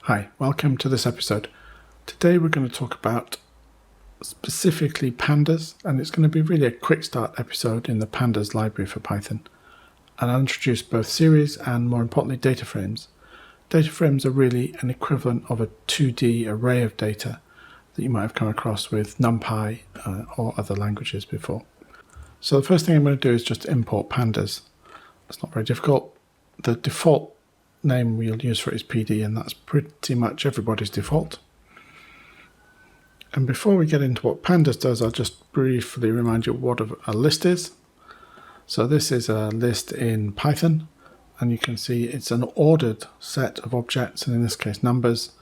Hi, welcome to this episode. Today we're going to talk about specifically pandas, and it's going to be really a quick start episode in the pandas library for Python. And I'll introduce both series and, more importantly, data frames. Data frames are really an equivalent of a 2D array of data that you might have come across with NumPy or other languages before. So the first thing I'm going to do is just import pandas. It's not very difficult. The default name we'll use for it is PD, and that's pretty much everybody's default. And before we get into what pandas does, I'll just briefly remind you what a list is. So this is a list in Python, and you can see it's an ordered set of objects, and in this case numbers,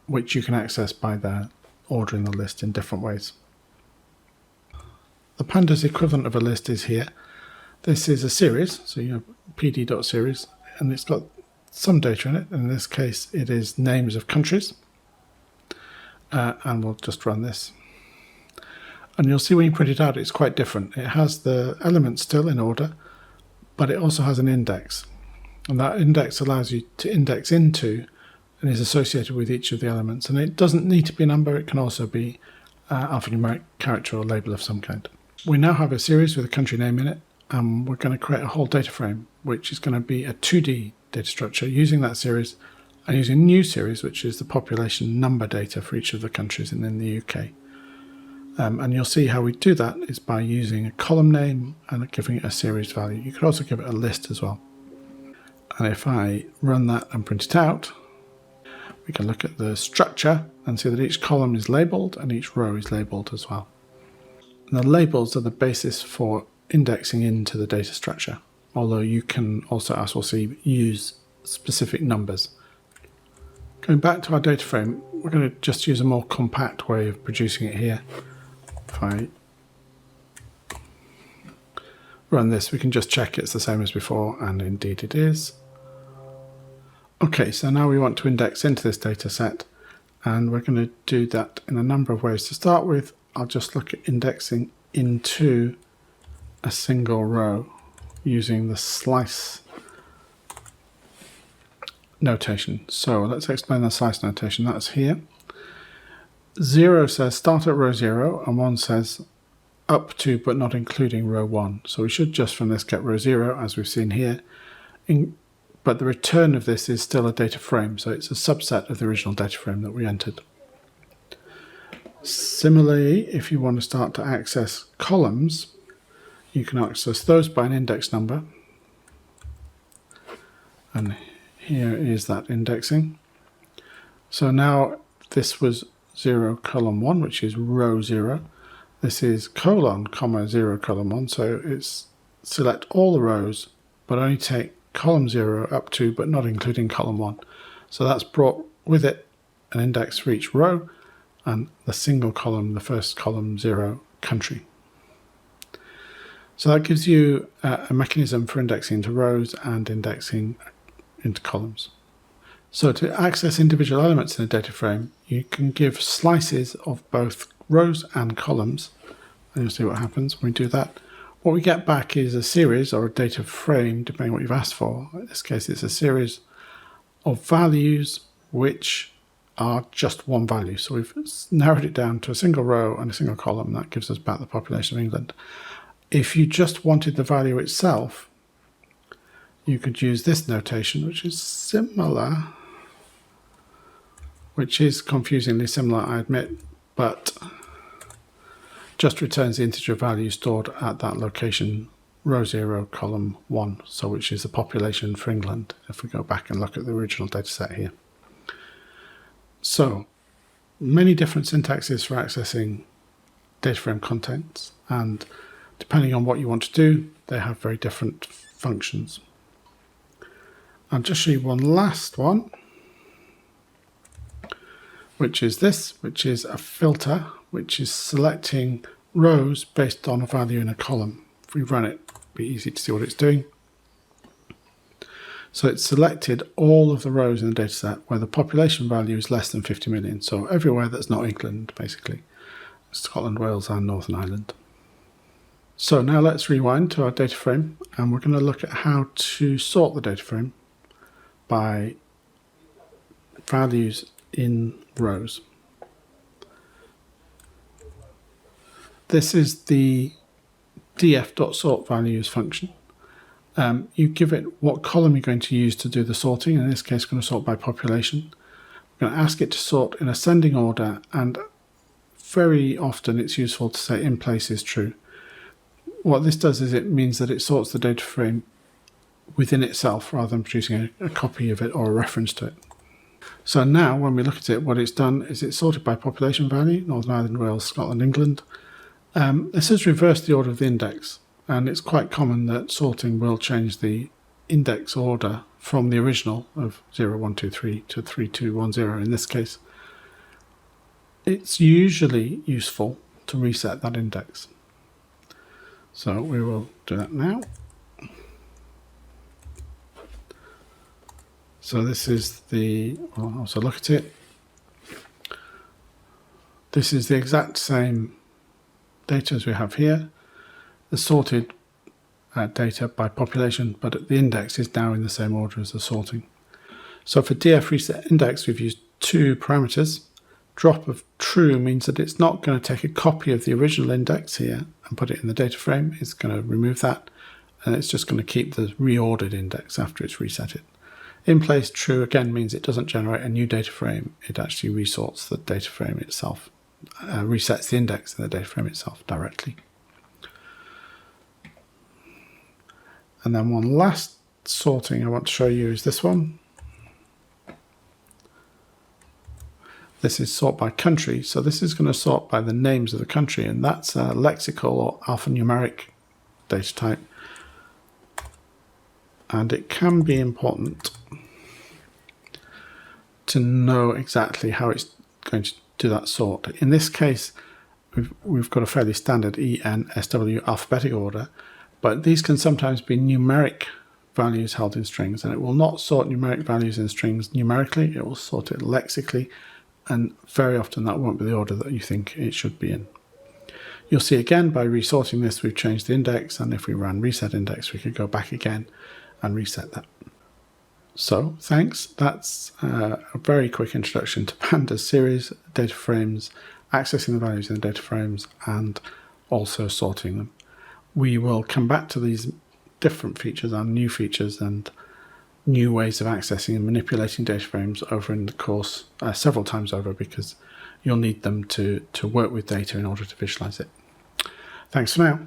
which you can access by ordering the list in different ways. The pandas equivalent of a list is here. This is a series, so you have pd.series, and it's got some data in it. In this case, it is names of countries. And we'll just run this. And you'll see when you print it out, it's quite different. It has the elements still in order, but it also has an index. And that index allows you to index into and is associated with each of the elements. And it doesn't need to be a number. It can also be alphanumeric character or label of some kind. We now have a series with a country name in it. And we're going to create a whole data frame, which is going to be a 2D data structure using that series and using a new series, which is the population number data for each of the countries in the UK. And you'll see how we do that is by using a column name and giving it a series value. You could also give it a list as well. And if I run that and print it out, we can look at the structure and see that each column is labeled and each row is labeled as well. And the labels are the basis for indexing into the data structure, although you can also, as we'll see, use specific numbers. Going back to our data frame, we're going to just use a more compact way of producing it here. If I run this, we can just check it's the same as before, and indeed it is. Okay, so now we want to index into this data set, and we're going to do that in a number of ways. To start with, I'll just look at indexing into a single row using the slice notation. So let's explain the slice notation. That's here. 0 says start at row 0 and 1 says up to but not including row 1. So we should just from this get row 0 as we've seen here. But the return of this is still a data frame, so it's a subset of the original data frame that we entered. Similarly, if you want to start to access columns, you can access those by an index number. And here is that indexing. So now this was 0 column 1, which is row 0. This is colon, comma 0 column 1. So it's select all the rows, but only take column 0 up to, but not including column 1. So that's brought with it an index for each row and the single column, the first column 0 country. So that gives you a mechanism for indexing into rows and indexing into columns. So to access individual elements in a data frame, you can give slices of both rows and columns, and you'll see what happens when we do that. What we get back is a series or a data frame, depending on what you've asked for. In this case, it's a series of values which are just one value. So we've narrowed it down to a single row and a single column. That gives us back the population of England. If you just wanted the value itself, you could use this notation, which is similar, which is confusingly similar, I admit, but just returns the integer value stored at that location, row 0, column 1, so which is the population for England, if we go back and look at the original data set here. So, many different syntaxes for accessing data frame contents, and depending on what you want to do, they have very different functions. I'll just show you one last one, which is this, which is a filter, which is selecting rows based on a value in a column. If we run it, it'll be easy to see what it's doing. So it's selected all of the rows in the dataset where the population value is less than 50 million. So everywhere that's not England, basically. Scotland, Wales, and Northern Ireland. So now let's rewind to our data frame, and we're going to look at how to sort the data frame by values in rows. This is the df.sort values function. You give it what column you're going to use to do the sorting. In this case, I'm going to sort by population. I'm going to ask it to sort in ascending order, and very often it's useful to say in place is true. What this does is it means that it sorts the data frame within itself rather than producing a copy of it or a reference to it. So now when we look at it, what it's done is it's sorted by population value, Northern Ireland, Wales, Scotland, England. This has reversed the order of the index, and it's quite common that sorting will change the index order from the original of 0, 1, 2, 3 to 3, 2, 1, 0 in this case. It's usually useful to reset that index. So we will do that now. So this is the, I'll also look at it. This is the exact same data as we have here. The sorted data by population, but the index is now in the same order as the sorting. So for df reset index, we've used two parameters. Drop of true means that it's not going to take a copy of the original index here and put it in the data frame. It's going to remove that, and it's just going to keep the reordered index after it's reset it. In place true again means it doesn't generate a new data frame. It actually resorts the data frame itself, resets the index in the data frame itself directly. And then one last sorting I want to show you is this one. This is sort by country. So this is going to sort by the names of the country, and that's a lexical or alphanumeric data type. And it can be important to know exactly how it's going to do that sort. In this case, we've got a fairly standard EN, SW alphabetic order, but these can sometimes be numeric values held in strings, and it will not sort numeric values in strings numerically, it will sort it lexically, and very often that won't be the order that you think it should be in. You'll see again by resorting this we've changed the index, and if we ran reset index we could go back again and reset that. So thanks, that's a very quick introduction to Pandas series, data frames, accessing the values in the data frames, and also sorting them. We will come back to these different features and new features and new ways of accessing and manipulating data frames over in the course several times over, because you'll need them to work with data in order to visualize it. Thanks for now.